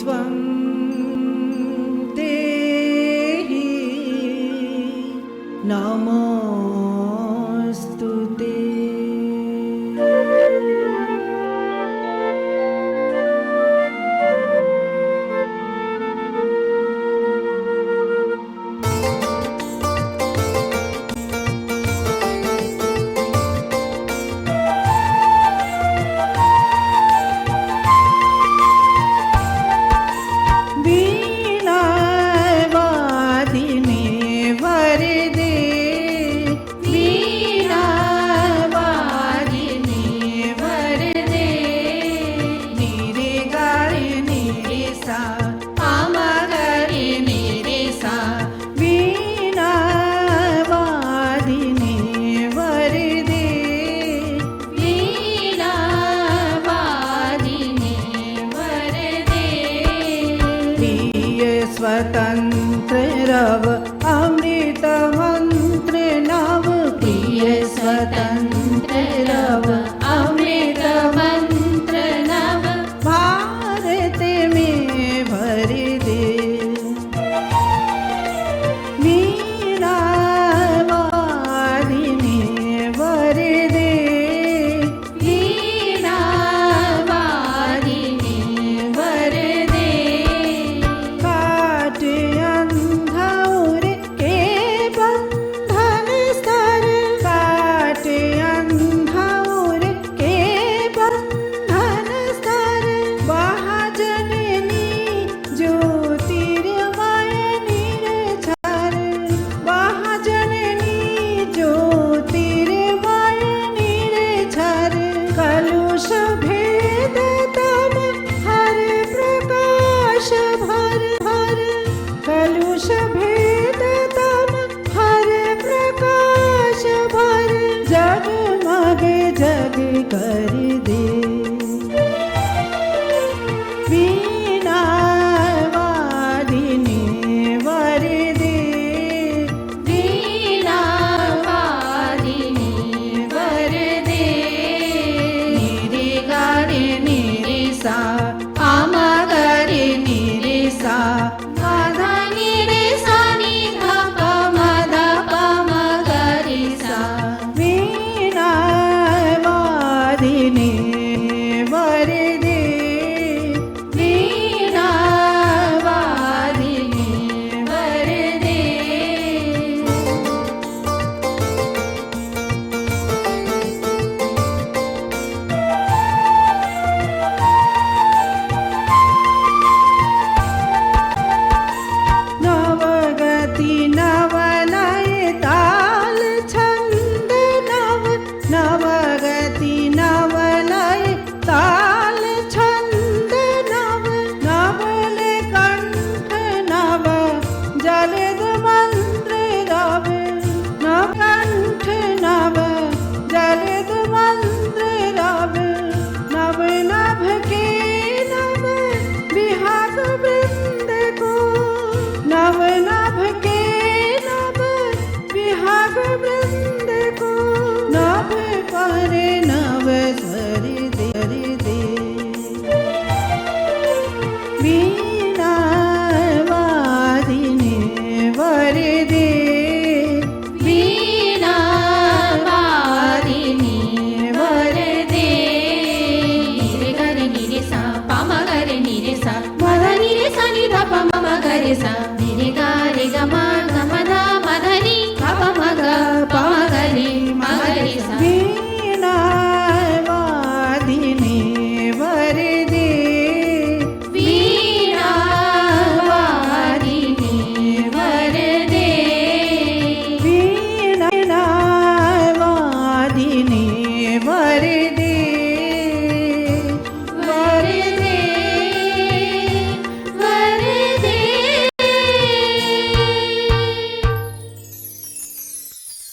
त्वं देहि नमोऽस्तु ते। स्वतंत्र रव अमृत मंत्र नव प्रिय स्वतंत्र रव अमृत मंत्र नव भारत में भर दे। वीणा वादिनी वर दे, वीणा वादिनी वर दे। कर दे वीणा वादिनी वर दे, वीणा वादिनी वर दे। निरे गारे निरे सा आमा गारे निरे सा माधा निरे सा नि धा पा माधा पा मा गारे सा। वीणा वादिनी वर दे, वीणा वादिनी वर दे। नवगति नवलय ताल छंद नव, नवगति नवलय ताल छंद नव। नवल कंठ नव जलद मंत्र रव, नव कंठ नव जलद मंत्र रव। नव नभ के नव विहाग वृंद को, नव नभ के नव विहाग वृंद को। नभ पर नव स्वर दे, वीणा वादिनी वर दे, वीणा वादिनी वर दे। निरे गरे निरे सा पामा गरे निरे सा माधा निरे सा नि धा पा मा मा गरे सा।